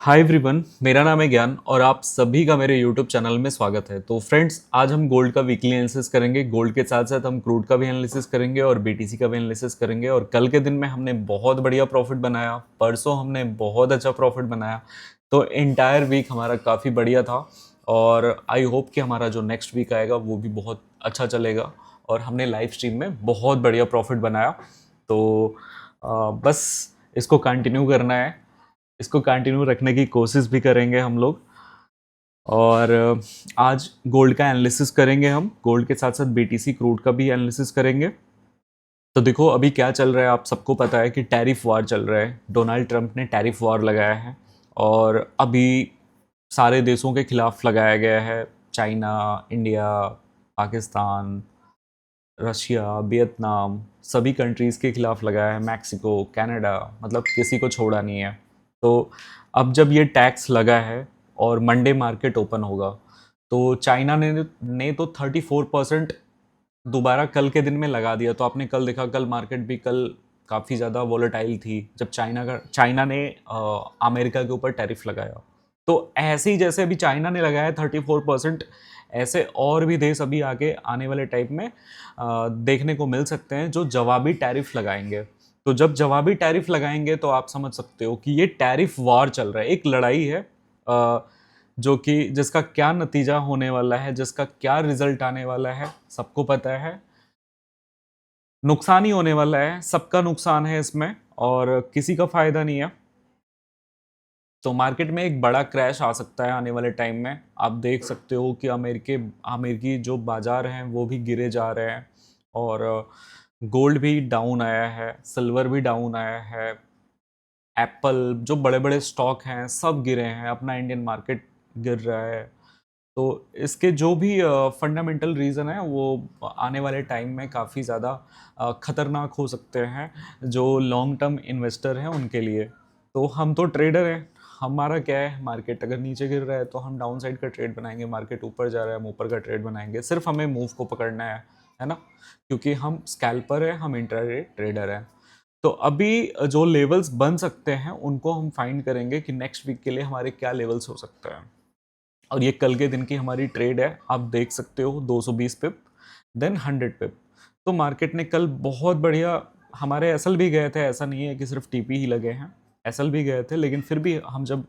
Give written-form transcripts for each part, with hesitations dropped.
Hi everyone, मेरा नाम है ज्ञान और आप सभी का मेरे यूट्यूब चैनल में स्वागत है। तो फ्रेंड्स, आज हम गोल्ड का वीकली एनालिसिस करेंगे। गोल्ड के साथ साथ हम क्रूड का भी एनालिसिस करेंगे और बीटीसी का भी एनालिसिस करेंगे। और कल के दिन में हमने बहुत बढ़िया प्रॉफिट बनाया, परसों हमने बहुत अच्छा प्रॉफिट बनाया। तो एंटायर वीक हमारा काफ़ी बढ़िया था और आई होप कि हमारा जो नेक्स्ट वीक आएगा वो भी बहुत अच्छा चलेगा। और हमने लाइव स्ट्रीम में बहुत बढ़िया प्रॉफिट बनाया। तो बस इसको कंटिन्यू करना है, इसको कंटिन्यू रखने की कोशिश भी करेंगे हम लोग। और आज गोल्ड का एनालिसिस करेंगे, हम गोल्ड के साथ साथ बीटीसी क्रूड का भी एनालिसिस करेंगे। तो देखो अभी क्या चल रहा है, आप सबको पता है कि टैरिफ वार चल रहा है। डोनाल्ड ट्रंप ने टैरिफ वार लगाया है और अभी सारे देशों के खिलाफ लगाया गया है। China, India, Pakistan, Russia, Vietnam, सभी कंट्रीज़ के खिलाफ लगाया है। मैक्सिको, कनाडा, मतलब किसी को छोड़ा नहीं है। तो अब जब ये टैक्स लगा है और मंडे मार्केट ओपन होगा, तो चाइना ने तो 34% दोबारा कल के दिन में लगा दिया। तो आपने कल देखा, कल मार्केट भी कल काफ़ी ज़्यादा वोलेटाइल थी जब चाइना ने अमेरिका के ऊपर टैरिफ लगाया। तो ऐसे ही जैसे अभी चाइना ने लगाया 34%, ऐसे और भी देश अभी आगे आने वाले टाइम में देखने को मिल सकते हैं जो जवाबी टैरिफ लगाएंगे। तो जब जवाबी टैरिफ लगाएंगे तो आप समझ सकते हो कि ये टैरिफ वार चल रहा है, एक लड़ाई है जो कि जिसका क्या नतीजा होने वाला है, जिसका क्या रिजल्ट आने वाला है, सबको पता है। नुकसान ही होने वाला है, सबका नुकसान है इसमें और किसी का फायदा नहीं है। तो मार्केट में एक बड़ा क्रैश आ सकता है आने वाले टाइम में। आप देख सकते हो कि अमेरिकी जो बाजार हैं वो भी गिरे जा रहे हैं और गोल्ड भी डाउन आया है, सिल्वर भी डाउन आया है। एप्पल, जो बड़े बड़े स्टॉक हैं सब गिरे हैं, अपना इंडियन मार्केट गिर रहा है। तो इसके जो भी फंडामेंटल रीज़न है वो आने वाले टाइम में काफ़ी ज़्यादा खतरनाक हो सकते हैं जो लॉन्ग टर्म इन्वेस्टर हैं उनके लिए। तो हम तो ट्रेडर हैं, हमारा क्या है, मार्केट अगर नीचे गिर रहा है तो हम डाउन साइड का ट्रेड बनाएंगे, मार्केट ऊपर जा रहा है हम ऊपर का ट्रेड बनाएंगे। सिर्फ हमें मूव को पकड़ना है ना, क्योंकि हम स्कैल्पर है, हम इंट्राडे ट्रेडर हैं। तो अभी जो लेवल्स बन सकते हैं उनको हम फाइंड करेंगे कि नेक्स्ट वीक के लिए हमारे क्या लेवल्स हो सकते हैं। और ये कल के दिन की हमारी ट्रेड है, आप देख सकते हो 220 पिप, देन 100 पिप। तो मार्केट ने कल बहुत बढ़िया, हमारे एसएल भी गए थे, ऐसा नहीं है कि सिर्फ टीपी ही लगे हैं, एसएल भी गए थे। लेकिन फिर भी हम जब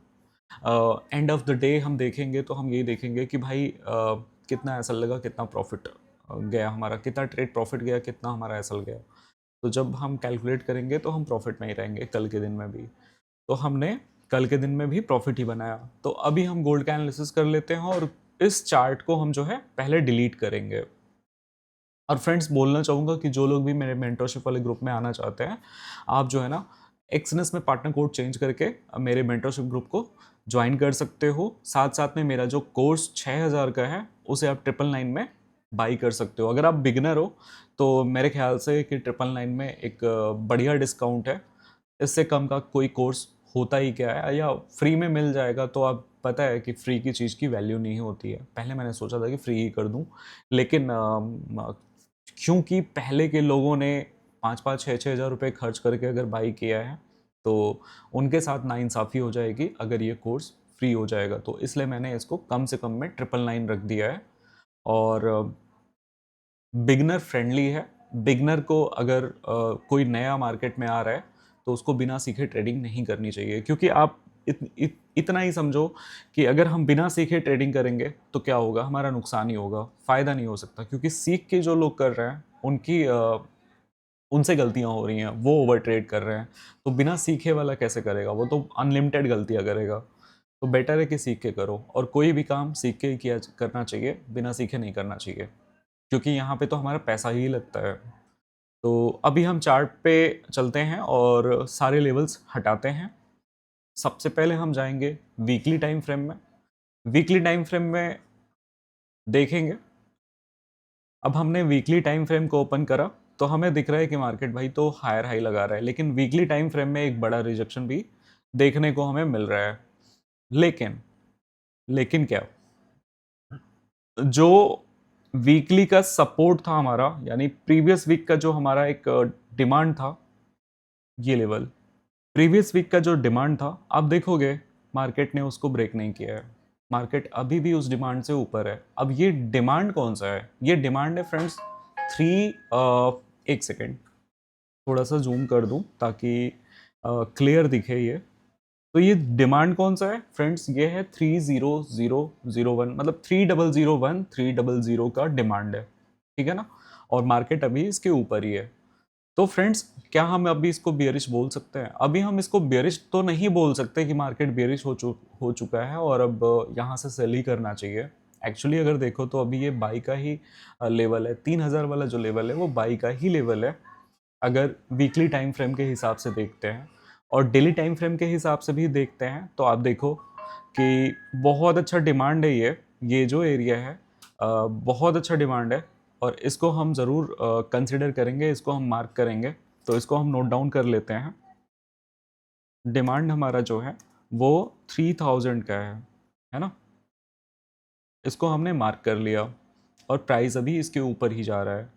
एंड ऑफ द डे हम देखेंगे तो हम यही देखेंगे कि भाई कितना एसएल लगा, कितना प्रॉफिट गया हमारा, कितना ट्रेड प्रॉफिट गया, कितना हमारा एसएल गया। तो जब हम कैलकुलेट करेंगे तो हम प्रॉफिट में ही रहेंगे कल के दिन में भी। तो हमने कल के दिन में भी प्रॉफिट ही बनाया। तो अभी हम गोल्ड का एनालिसिस कर लेते हैं और इस चार्ट को हम जो है पहले डिलीट करेंगे। और फ्रेंड्स, बोलना चाहूँगा कि जो लोग भी मेरे मेंटरशिप वाले ग्रुप में आना चाहते हैं, आप जो है ना एक्सनेस में पार्टनर कोड चेंज करके मेरे मेंटरशिप ग्रुप को ज्वाइन कर सकते हो। साथ साथ में मेरा जो कोर्स 6000 का है उसे आप 999 में बाई कर सकते हो। अगर आप बिगनर हो तो मेरे ख्याल से कि 999 में एक बढ़िया डिस्काउंट है। इससे कम का कोई कोर्स होता ही क्या है, या फ्री में मिल जाएगा तो आप पता है कि फ्री की चीज़ की वैल्यू नहीं होती है। पहले मैंने सोचा था कि फ्री ही कर दूं, लेकिन क्योंकि पहले के लोगों ने 5-5, 6-6 हज़ार रुपये खर्च करके अगर बाई किया है तो उनके साथ नाइंसाफ़ी हो जाएगी अगर ये कोर्स फ्री हो जाएगा। तो इसलिए मैंने इसको कम से कम में 999 रख दिया है। और बिगनर फ्रेंडली है। बिगनर को अगर कोई नया मार्केट में आ रहा है तो उसको बिना सीखे ट्रेडिंग नहीं करनी चाहिए, क्योंकि आप इतना ही समझो कि अगर हम बिना सीखे ट्रेडिंग करेंगे तो क्या होगा, हमारा नुकसान ही होगा, फ़ायदा नहीं हो सकता। क्योंकि सीख के जो लोग कर रहे हैं उनकी उनसे गलतियां हो रही हैं, वो ओवर ट्रेड कर रहे हैं। तो बिना सीखे वाला कैसे करेगा, वो तो अनलिमिटेड गलतियां करेगा। तो बेटर है कि सीख के करो, और कोई भी काम सीख के ही किया करना चाहिए, बिना सीखे नहीं करना चाहिए, क्योंकि यहाँ पे तो हमारा पैसा ही लगता है। तो अभी हम चार्ट पे चलते हैं और सारे लेवल्स हटाते हैं। सबसे पहले हम जाएंगे वीकली टाइम फ्रेम में। वीकली टाइम फ्रेम में देखेंगे, अब हमने वीकली टाइम फ्रेम को ओपन करा तो हमें दिख रहा है कि मार्केट भाई तो हायर हाई लगा रहा है, लेकिन वीकली टाइम फ्रेम में एक बड़ा रिजेक्शन भी देखने को हमें मिल रहा है। लेकिन लेकिन क्या, जो वीकली का सपोर्ट था हमारा, यानी प्रीवियस वीक का जो हमारा एक डिमांड था, ये लेवल प्रीवियस वीक का जो डिमांड था, आप देखोगे मार्केट ने उसको ब्रेक नहीं किया है, मार्केट अभी भी उस डिमांड से ऊपर है। अब ये डिमांड कौन सा है? ये डिमांड है फ्रेंड्स थ्री, एक सेकेंड थोड़ा सा जूम कर दूं ताकि क्लियर दिखे ये। तो ये डिमांड कौन सा है फ्रेंड्स? ये है 30001, मतलब 3001 300 का डिमांड है, ठीक है ना। और मार्केट अभी इसके ऊपर ही है। तो फ्रेंड्स क्या हम अभी इसको बियरिश बोल सकते हैं? अभी हम इसको बियरिश तो नहीं बोल सकते कि मार्केट बियरिश हो चुका है और अब यहाँ से सेल ही करना चाहिए। एक्चुअली अगर देखो तो अभी ये बाई का ही लेवल है, 3000 वाला जो लेवल है वो बाई का ही लेवल है, अगर वीकली टाइम फ्रेम के हिसाब से देखते हैं। और डेली टाइम फ्रेम के हिसाब से भी देखते हैं तो आप देखो कि बहुत अच्छा डिमांड है ये जो एरिया है, बहुत अच्छा डिमांड है और इसको हम ज़रूर कंसिडर करेंगे, इसको हम मार्क करेंगे। तो इसको हम नोट डाउन कर लेते हैं। डिमांड हमारा जो है वो 3000 का है ना। इसको हमने मार्क कर लिया और प्राइस अभी इसके ऊपर ही जा रहा है।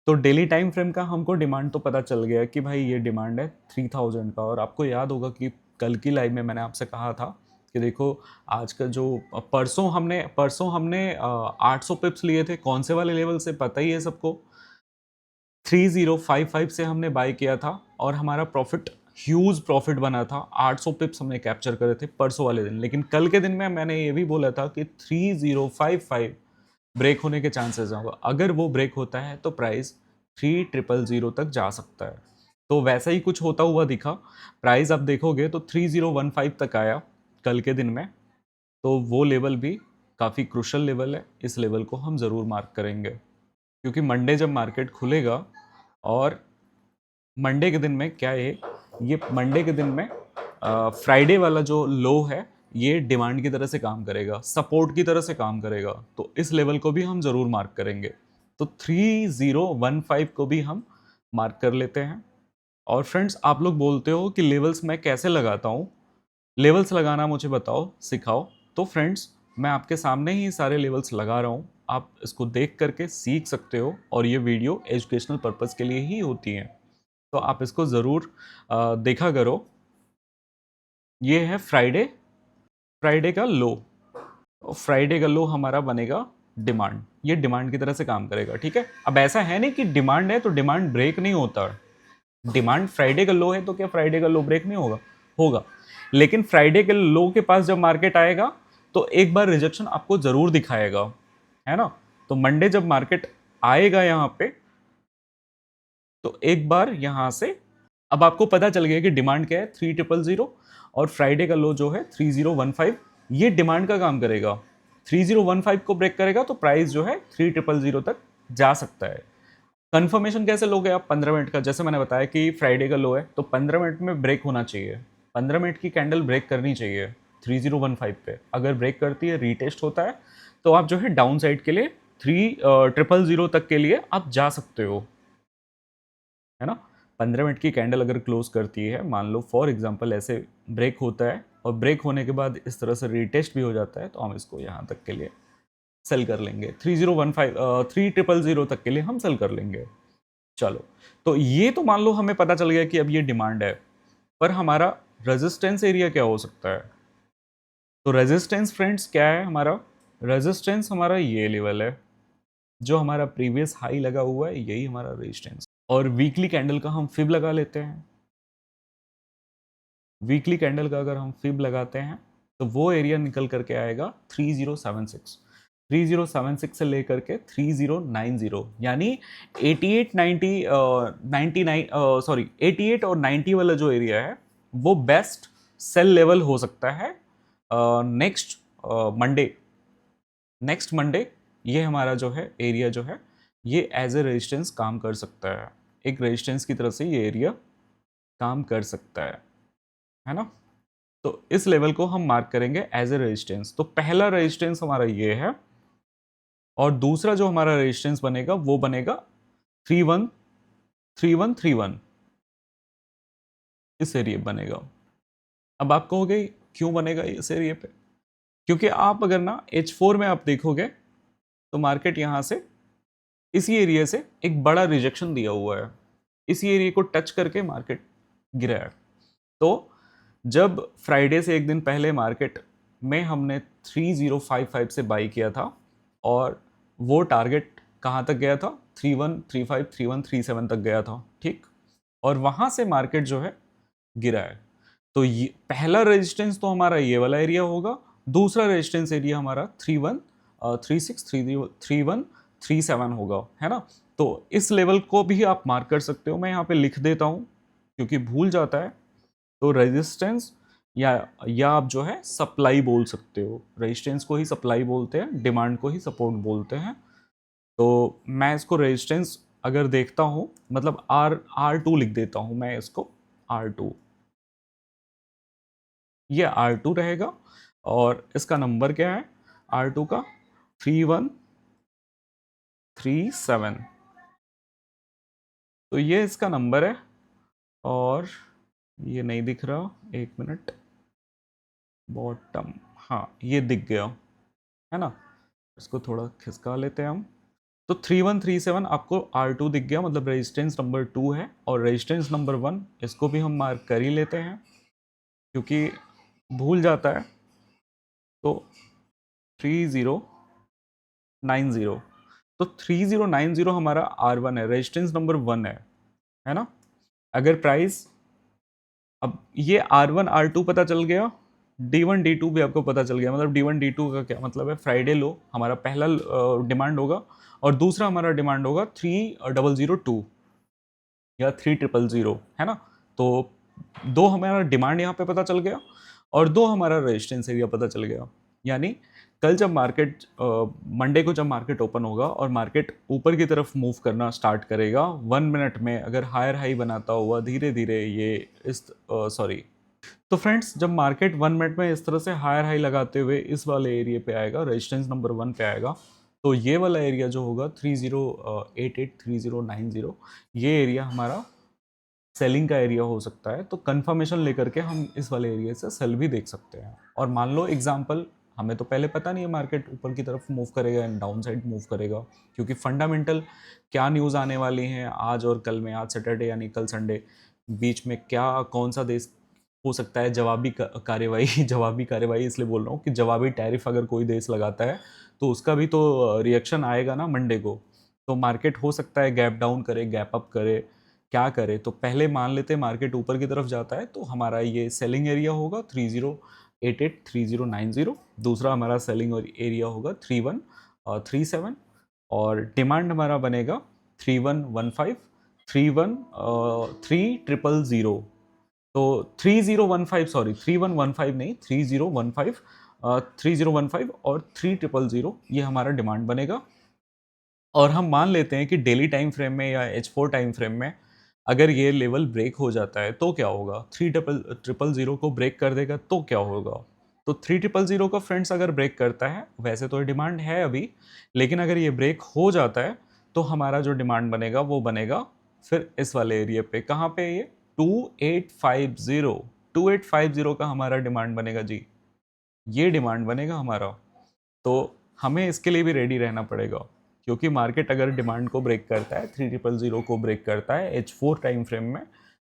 तो डेली टाइम फ्रेम का हमको डिमांड तो पता चल गया कि भाई ये डिमांड है 3000 का। और आपको याद होगा कि कल की लाइव में मैंने आपसे कहा था कि देखो आज का जो परसों हमने 800 पिप्स लिए थे, कौन से वाले लेवल से पता ही है सबको, 3055 से हमने बाय किया था और हमारा प्रॉफिट, ह्यूज प्रॉफिट बना था। 800 पिप्स हमने कैप्चर करे थे परसों वाले दिन। लेकिन कल के दिन में मैंने ये भी बोला था कि 3055 ब्रेक होने के चांसेस होगा। अगर वो ब्रेक होता है तो प्राइस 3000 तक जा सकता है। तो वैसा ही कुछ होता हुआ दिखा। प्राइस आप देखोगे तो 3015 तक आया कल के दिन में। तो वो लेवल भी काफ़ी क्रुशल लेवल है, इस लेवल को हम ज़रूर मार्क करेंगे क्योंकि मंडे जब मार्केट खुलेगा और मंडे के दिन में क्या है, ये मंडे के दिन में फ्राइडे वाला जो लो है ये डिमांड की तरह से काम करेगा, सपोर्ट की तरह से काम करेगा। तो इस लेवल को भी हम ज़रूर मार्क करेंगे। तो 3015 को भी हम मार्क कर लेते हैं। और फ्रेंड्स आप लोग बोलते हो कि लेवल्स मैं कैसे लगाता हूँ, लेवल्स लगाना मुझे बताओ, सिखाओ। तो फ्रेंड्स मैं आपके सामने ही सारे लेवल्स लगा रहा हूँ, आप इसको देख करके सीख सकते हो और ये वीडियो एजुकेशनल पर्पज़ के लिए ही होती है। तो आप इसको ज़रूर देखा करो। ये है फ्राइडे का लो। फ्राइडे का लो हमारा बनेगा डिमांड, ये डिमांड की तरह से काम करेगा, ठीक है। अब ऐसा है नहीं कि डिमांड है तो डिमांड ब्रेक नहीं होता। डिमांड फ्राइडे का लो है तो क्या फ्राइडे का लो ब्रेक नहीं होगा? होगा। लेकिन फ्राइडे के लो के पास जब मार्केट आएगा तो एक बार रिजेक्शन आपको जरूर दिखाएगा, है ना। तो मंडे जब मार्केट आएगा यहां पे तो एक बार यहां से, अब आपको पता चल गया कि डिमांड क्या है 3000 और फ्राइडे का लो जो है 3015, ये डिमांड का काम करेगा। 3015 को ब्रेक करेगा तो प्राइस जो है 3000 तक जा सकता है। कंफर्मेशन कैसे लोगे आप? 15 मिनट का, जैसे मैंने बताया कि फ्राइडे का लो है तो 15 मिनट में ब्रेक होना चाहिए, 15 मिनट की कैंडल ब्रेक करनी चाहिए 3015 पे। अगर ब्रेक करती है, रीटेस्ट होता है, तो आप जो है डाउन साइड के लिए 3000 तक के लिए आप जा सकते हो, है ना। 15 मिनट की कैंडल अगर क्लोज करती है, मान लो फॉर एग्जांपल ऐसे ब्रेक होता है और ब्रेक होने के बाद इस तरह से रीटेस्ट भी हो जाता है, तो हम इसको यहाँ तक के लिए सेल कर लेंगे। 3000 तक के लिए हम सेल कर लेंगे। चलो, तो ये तो मान लो हमें पता चल गया कि अब ये डिमांड है, पर हमारा रेजिस्टेंस एरिया क्या हो सकता है? तो रेजिस्टेंस फ्रेंड्स क्या है हमारा? रेजिस्टेंस हमारा ये लेवल है, जो हमारा प्रीवियस हाई लगा हुआ है, यही हमारा रेजिस्टेंस। और वीकली कैंडल का हम फिब लगा लेते हैं। वीकली कैंडल का अगर हम फिब लगाते हैं तो वो एरिया निकल करके आएगा 3076। 3076 से लेकर के 3090, यानी 88 90 99 सॉरी 88 और 90 वाला जो एरिया है वो बेस्ट सेल लेवल हो सकता है नेक्स्ट मंडे। नेक्स्ट मंडे ये हमारा जो है एरिया जो है ये एज ए रेजिस्टेंस काम कर सकता है, एक रेजिस्टेंस की तरफ से ये एरिया काम कर सकता है ना। तो इस लेवल को हम मार्क करेंगे एज ए रेजिस्टेंस। तो पहला रेजिस्टेंस हमारा ये है और दूसरा जो हमारा रेजिस्टेंस बनेगा वो बनेगा 313131, इस एरिया बनेगा। अब आप कहोगे क्यों बनेगा इस एरिया पे? क्योंकि आप अगर ना H4 में आप देखोगे तो मार्केट यहां से इसी एरिया से एक बड़ा रिजेक्शन दिया हुआ है, इसी एरिया को टच करके मार्केट गिरा है। तो जब फ्राइडे से एक दिन पहले मार्केट में हमने 3055 से बाई किया था और वो टारगेट कहाँ तक गया था, 3135 3137 तक गया था, ठीक। और वहाँ से मार्केट जो है गिरा है। तो ये पहला रेजिस्टेंस तो हमारा ये वाला एरिया होगा, दूसरा रेजिस्टेंस एरिया हमारा 3136 3137 होगा, है ना। तो इस लेवल को भी आप मार्क कर सकते हो, मैं यहाँ पे लिख देता हूँ क्योंकि भूल जाता है। तो रेजिस्टेंस या आप जो है सप्लाई बोल सकते हो, रेजिस्टेंस को ही सप्लाई बोलते हैं, डिमांड को ही सपोर्ट बोलते हैं। तो मैं इसको रेजिस्टेंस अगर देखता हूँ, मतलब R2 लिख देता हूँ मैं इसको, R2, ये R2 रहेगा। और इसका नंबर क्या है R2 का, 3137। तो ये इसका नंबर है। और ये नहीं दिख रहा, एक मिनट, बॉटम, हाँ ये दिख गया, है ना। इसको थोड़ा खिसका लेते हैं हम। तो 3137 आपको R2 दिख गया, मतलब रेजिस्टेंस नंबर 2 है। और रेजिस्टेंस नंबर 1 इसको भी हम मार्क कर ही लेते हैं क्योंकि भूल जाता है। तो 3090, तो 3090 हमारा R1 है, रेजिस्टेंस नंबर 1 है ना। अगर प्राइस, अब ये R1 R2 पता चल गया, D1 D2 भी आपको पता चल गया। मतलब D1 D2 का क्या मतलब है, फ्राइडे लो हमारा पहला डिमांड होगा और दूसरा हमारा डिमांड होगा 3002 या 3000, है ना। तो दो हमारा डिमांड यहाँ पे पता चल गया और दो हमारा रेजिस्टेंस एरिया पता चल गया। यानी कल जब मार्केट, मंडे को जब मार्केट ओपन होगा और मार्केट ऊपर की तरफ मूव करना स्टार्ट करेगा 1 मिनट में, अगर हायर हाई बनाता हुआ धीरे धीरे ये इस सॉरी, तो फ्रेंड्स जब मार्केट 1 मिनट में इस तरह से हायर हाई लगाते हुए इस वाले एरिया पे आएगा, रेजिस्टेंस नंबर 1 पे आएगा, तो ये वाला एरिया जो होगा 3088 3090, ये एरिया हमारा सेलिंग का एरिया हो सकता है। तो कंफर्मेशन लेकर के हम इस वाले एरिया से सेल भी देख सकते हैं। और मान लो एग्जांपल, हमें तो पहले पता नहीं है मार्केट ऊपर की तरफ मूव करेगा या डाउन साइड मूव करेगा, क्योंकि फंडामेंटल क्या न्यूज़ आने वाली हैं आज और कल में, आज सैटरडे यानी कल संडे, बीच में क्या कौन सा देश हो सकता है जवाबी कार्यवाही जवाबी कार्यवाही इसलिए बोल रहा हूँ कि जवाबी टैरिफ अगर कोई देश लगाता है तो उसका भी तो रिएक्शन आएगा ना मंडे को। तो मार्केट हो सकता है गैप डाउन करे, गैप अप करे, क्या करे। तो पहले मान लेते हैं मार्केट ऊपर की तरफ जाता है तो हमारा ये सेलिंग एरिया होगा 3088 3090, दूसरा हमारा सेलिंग एरिया होगा 3137 और डिमांड हमारा बनेगा 3115 3000। तो 3015, सॉरी 3115 नहीं, 3015, 3015 और 3000 ये हमारा डिमांड बनेगा। और हम मान लेते हैं कि डेली टाइम फ्रेम में या H4 टाइम फ्रेम में अगर ये लेवल ब्रेक हो जाता है तो क्या होगा, 3000 को ब्रेक कर देगा तो क्या होगा। तो 3000 का फ्रेंड्स अगर ब्रेक करता है, वैसे तो डिमांड है अभी, लेकिन अगर ये ब्रेक हो जाता है तो हमारा जो डिमांड बनेगा वो बनेगा फिर इस वाले एरिया पे, कहाँ पे, ये 2850, 2850 का हमारा डिमांड बनेगा जी, ये डिमांड बनेगा हमारा। तो हमें इसके लिए भी रेडी रहना पड़ेगा, क्योंकि मार्केट अगर डिमांड को ब्रेक करता है, 3000 को ब्रेक करता है H4 टाइम फ्रेम में,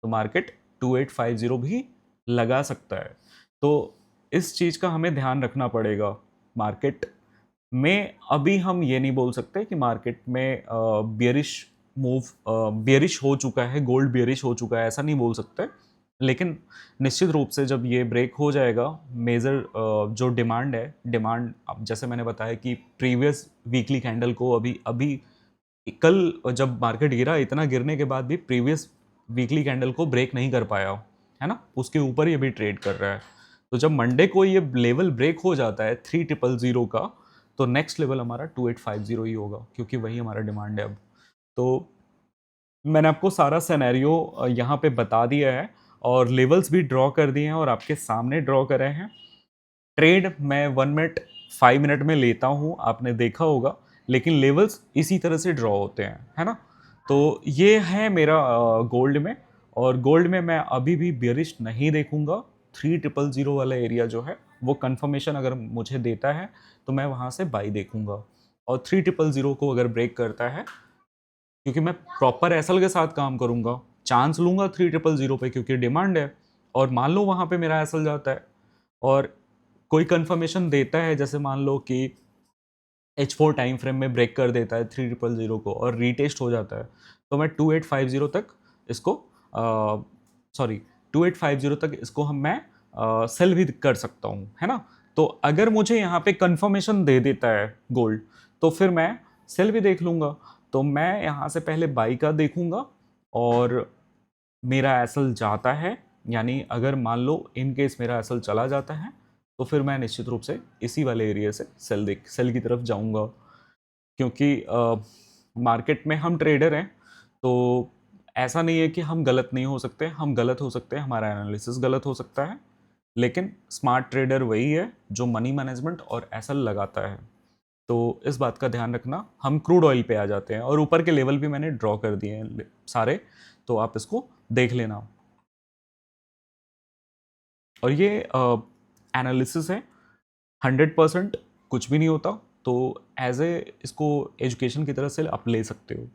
तो मार्केट 2850 भी लगा सकता है। तो इस चीज़ का हमें ध्यान रखना पड़ेगा। मार्केट में अभी हम ये नहीं बोल सकते कि मार्केट में बियरिश मूव, बियरिश हो चुका है, गोल्ड बियरिश हो चुका है, ऐसा नहीं बोल सकते। लेकिन निश्चित रूप से जब ये ब्रेक हो जाएगा, मेजर जो डिमांड है, डिमांड अब जैसे मैंने बताया कि प्रीवियस वीकली कैंडल को अभी अभी कल जब मार्केट गिरा, इतना गिरने के बाद भी प्रीवियस वीकली कैंडल को ब्रेक नहीं कर पाया, है ना, उसके ऊपर ही अभी ट्रेड कर रहा है। तो जब मंडे को ये लेवल ब्रेक हो जाता है 3000 का, तो नेक्स्ट लेवल हमारा 2850 ही होगा, क्योंकि वही हमारा डिमांड है अब। तो मैंने आपको सारा सिनेरियो यहाँ पे बता दिया है और लेवल्स भी ड्रॉ कर दिए हैं और आपके सामने ड्रॉ करे हैं। ट्रेड मैं 1 मिनट 5 मिनट में लेता हूँ, आपने देखा होगा, लेकिन लेवल्स इसी तरह से ड्रॉ होते हैं, है ना। तो ये है मेरा गोल्ड में, और गोल्ड में मैं अभी भी बियरिश नहीं देखूंगा। 3000 वाला एरिया जो है वो कंफर्मेशन अगर मुझे देता है तो मैं वहाँ से बाई देखूंगा, और 3000 को अगर ब्रेक करता है, क्योंकि मैं प्रॉपर एसएल के साथ काम करूंगा, चांस लूंगा 3000 पे क्योंकि डिमांड है। और मान लो वहाँ पे मेरा एसएल जाता है और कोई कंफर्मेशन देता है, जैसे मान लो कि H4 टाइम फ्रेम में ब्रेक कर देता है 3000 को और रीटेस्ट हो जाता है, तो मैं 2850 तक इसको सॉरी 2850 तक इसको मैं सेल भी कर सकता हूँ, है ना। तो अगर मुझे यहाँ पे कंफर्मेशन दे देता है गोल्ड, तो फिर मैं सेल भी देख लूँगा। तो मैं यहाँ से पहले बाई का देखूँगा, और मेरा एसएल जाता है, यानी अगर मान लो इन केस मेरा एसएल चला जाता है, तो फिर मैं निश्चित रूप से इसी वाले एरिया से सेल की तरफ जाऊंगा। क्योंकि मार्केट में हम ट्रेडर हैं, तो ऐसा नहीं है कि हम गलत नहीं हो सकते, हम गलत हो सकते हैं, हमारा एनालिसिस गलत हो सकता है, लेकिन स्मार्ट ट्रेडर वही है जो मनी मैनेजमेंट और एसएल लगाता है। तो इस बात का ध्यान रखना। हम क्रूड ऑयल पे आ जाते हैं, और ऊपर के लेवल भी मैंने ड्रॉ कर दिए हैं सारे, तो आप इसको देख लेना। और ये एनालिसिस है, 100% कुछ भी नहीं होता, तो एज ए इसको एजुकेशन की तरह से आप ले सकते हो।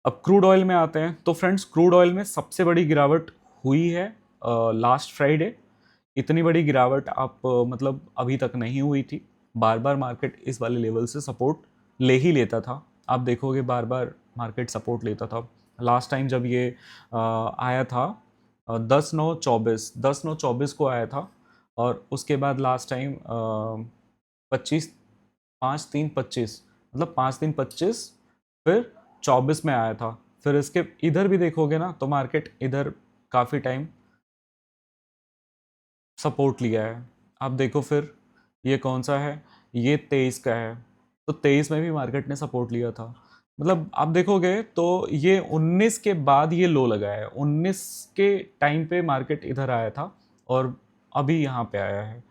अब क्रूड ऑयल में आते हैं, तो फ्रेंड्स क्रूड ऑयल में सबसे बड़ी गिरावट हुई है लास्ट फ्राइडे। इतनी बड़ी गिरावट आप मतलब अभी तक नहीं हुई थी। बार बार मार्केट इस वाले लेवल से सपोर्ट ले ही लेता था, आप देखोगे बार बार मार्केट सपोर्ट लेता था। लास्ट टाइम जब ये आया था 10/9/24 को आया था, और उसके बाद लास्ट टाइम 25 5/3/25, मतलब 5/3/25, फिर 24 में आया था। फिर इसके इधर भी देखोगे ना, तो मार्केट इधर काफ़ी टाइम सपोर्ट लिया है। आप देखो फिर ये कौन सा है, ये 23 का है, तो 23 में भी मार्केट ने सपोर्ट लिया था। मतलब आप देखोगे तो ये 19 के बाद ये लो लगा है, 19 के टाइम पे मार्केट इधर आया था और अभी यहाँ पे आया है।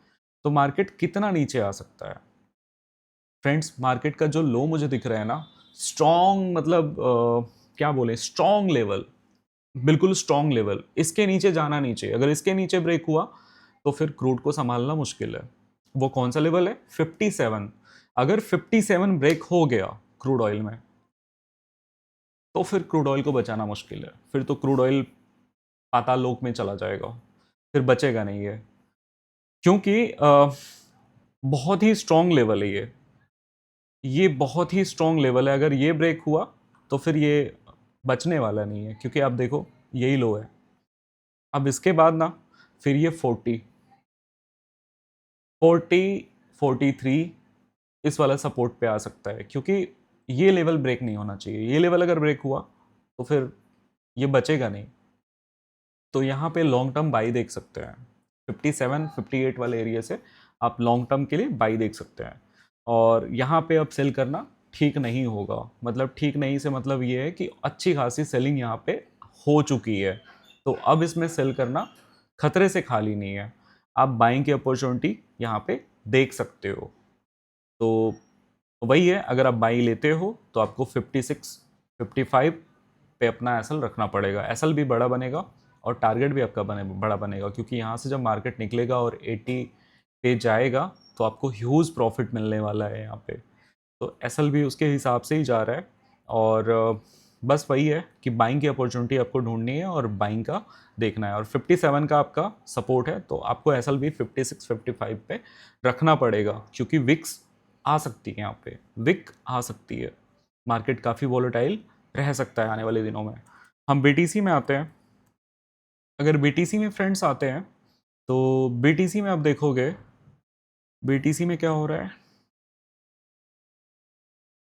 तो मार्केट कितना नीचे आ सकता है फ्रेंड्स। मार्केट का जो लो मुझे दिख रहा है ना, स्ट्रॉन्ग, मतलब क्या बोले, स्ट्रॉन्ग लेवल, बिल्कुल स्ट्रॉन्ग लेवल। इसके नीचे जाना नहीं चाहिए। अगर इसके नीचे ब्रेक हुआ तो फिर क्रूड को संभालना मुश्किल है। वो कौन सा लेवल है, 57। अगर 57 ब्रेक हो गया क्रूड ऑयल में, तो फिर क्रूड ऑयल को बचाना मुश्किल है। फिर तो क्रूड ऑयल पाताल लोक में चला जाएगा, फिर बचेगा नहीं है। क्योंकि बहुत ही स्ट्रॉन्ग लेवल है ये बहुत ही स्ट्रॉन्ग लेवल है। अगर ये ब्रेक हुआ तो फिर ये बचने वाला नहीं है, क्योंकि आप देखो यही लो है। अब इसके बाद ना फिर ये 43 इस वाला सपोर्ट पे आ सकता है, क्योंकि ये लेवल ब्रेक नहीं होना चाहिए। ये लेवल अगर ब्रेक हुआ तो फिर ये बचेगा नहीं। तो यहाँ पे लॉन्ग टर्म बाई देख सकते हैं, 57-58 वाले एरिया से आप लॉन्ग टर्म के लिए बाई देख सकते हैं। और यहाँ पे अब सेल करना ठीक नहीं होगा। मतलब ठीक नहीं से मतलब ये है कि अच्छी खासी सेलिंग यहाँ पे हो चुकी है, तो अब इसमें सेल करना खतरे से खाली नहीं है। आप बाइंग की अपॉर्चुनिटी यहाँ पे देख सकते हो। तो वही है, अगर आप बाई लेते हो तो आपको 56-55 पे अपना एसएल रखना पड़ेगा। एसएल भी बड़ा बनेगा और टारगेट भी आपका बड़ा बनेगा, क्योंकि यहाँ से जब मार्केट निकलेगा और 80 पे जाएगा तो आपको ह्यूज प्रॉफिट मिलने वाला है यहाँ पे। तो एसएल भी उसके हिसाब से ही जा रहा है। और बस वही है कि बाइंग की अपॉर्चुनिटी आपको ढूंढनी है और बाइंग का देखना है। और 57 का आपका सपोर्ट है, तो आपको एसएल भी 56-55 पे रखना पड़ेगा, क्योंकि विक्स आ सकती है, यहाँ पे विक आ सकती है। मार्केट काफ़ी वॉलेटाइल रह सकता है आने वाले दिनों में। हम बीटीसी में आते हैं। अगर बीटीसी में फ्रेंड्स आते हैं, तो बीटीसी में आप देखोगे बीटीसी में क्या हो रहा है।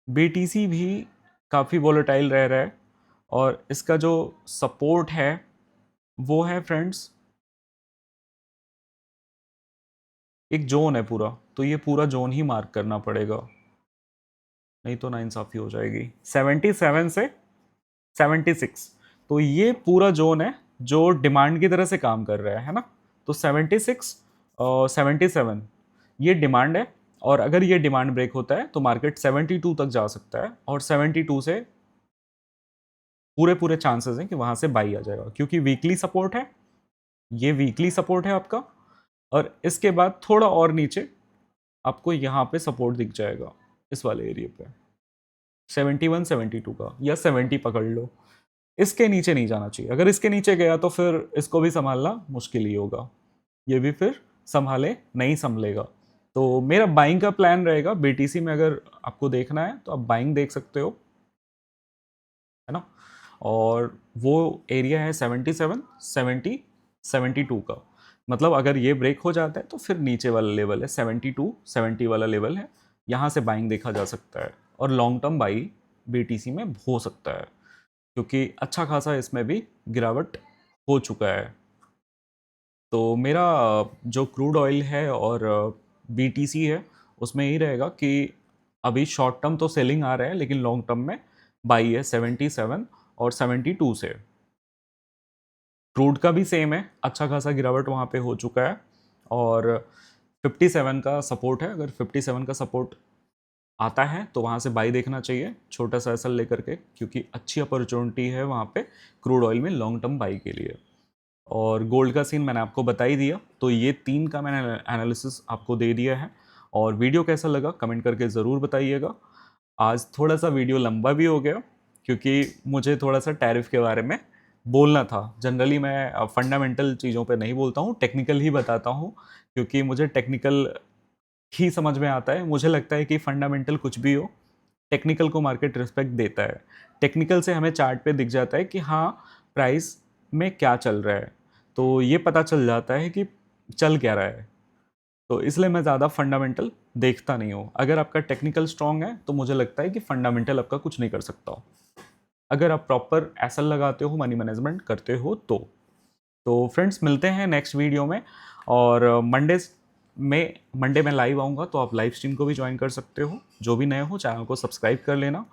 बीटीसी भी काफ़ी वॉलेटाइल रह रहा है, और इसका जो सपोर्ट है वो है फ्रेंड्स, एक जोन है पूरा, तो ये पूरा जोन ही मार्क करना पड़ेगा, नहीं तो नाइंसाफ़ी हो जाएगी। 77 से 76, तो ये पूरा जोन है जो डिमांड की तरह से काम कर रहा है ना। तो 76 और 77 ये डिमांड है, और अगर ये डिमांड ब्रेक होता है तो मार्केट 72 तक जा सकता है, और 72 से पूरे पूरे चांसेस हैं कि वहां से बाई आ जाएगा, क्योंकि वीकली सपोर्ट है, ये वीकली सपोर्ट है आपका। और इसके बाद थोड़ा और नीचे आपको यहाँ पे सपोर्ट दिख जाएगा, इस वाले एरिया पे 71-72 का, या 70 पकड़ लो। इसके नीचे नहीं जाना चाहिए। अगर इसके नीचे गया तो फिर इसको भी संभालना मुश्किल ही होगा, ये भी फिर संभाले नहीं संभलेगा। तो मेरा बाइंग का प्लान रहेगा बीटीसी में। अगर आपको देखना है तो आप बाइंग देख सकते हो, है ना। और वो एरिया है 77, 70, 72 का। मतलब अगर ये ब्रेक हो जाता है तो फिर नीचे वाला लेवल है 72, 70 वाला लेवल है, यहाँ से बाइंग देखा जा सकता है। और लॉन्ग टर्म बाई बीटीसी में हो सकता है, क्योंकि अच्छा खासा इसमें भी गिरावट हो चुका है। तो मेरा जो क्रूड ऑयल है और बीटीसी है उसमें यही रहेगा कि अभी शॉर्ट टर्म तो सेलिंग आ रहा है, लेकिन लॉन्ग टर्म में बाई है 77 और 72 से। क्रूड का भी सेम है, अच्छा खासा गिरावट वहाँ पे हो चुका है। और 57 का सपोर्ट है, अगर 57 का सपोर्ट आता है तो वहाँ से बाई देखना चाहिए छोटा सा एसल लेकर के, क्योंकि अच्छी अपॉर्चुनिटी है वहाँ पे क्रूड ऑयल में लॉन्ग टर्म बाई के लिए। और गोल्ड का सीन मैंने आपको बता ही दिया, तो ये 3 का मैंने एनालिसिस आपको दे दिया है। और वीडियो कैसा लगा कमेंट करके ज़रूर बताइएगा। आज थोड़ा सा वीडियो लंबा भी हो गया, क्योंकि मुझे थोड़ा सा टैरिफ के बारे में बोलना था। जनरली मैं फंडामेंटल चीज़ों पे नहीं बोलता हूँ, टेक्निकल ही बताता हूँ, क्योंकि मुझे टेक्निकल ही समझ में आता है। मुझे लगता है कि फंडामेंटल कुछ भी हो, टेक्निकल को मार्केट रिस्पेक्ट देता है। टेक्निकल से हमें चार्ट पे दिख जाता है कि हाँ प्राइस में क्या चल रहा है, तो ये पता चल जाता है कि चल क्या रहा है। तो इसलिए मैं ज़्यादा फंडामेंटल देखता नहीं हूँ। अगर आपका टेक्निकल स्ट्रांग है तो मुझे लगता है कि फंडामेंटल आपका कुछ नहीं कर सकता, अगर आप प्रॉपर एसल लगाते हो, मनी मैनेजमेंट करते हो तो फ्रेंड्स मिलते हैं नेक्स्ट वीडियो में। और मंडे में लाइव आऊँगा, तो आप लाइव स्ट्रीम को भी ज्वाइन कर सकते हो। जो भी नए हो चैनल को सब्सक्राइब कर लेना।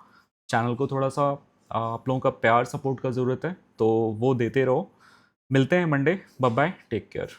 चैनल को थोड़ा सा आप लोगों का प्यार सपोर्ट का ज़रूरत है, तो वो देते रहो। मिलते हैं Monday. Bye bye, take care.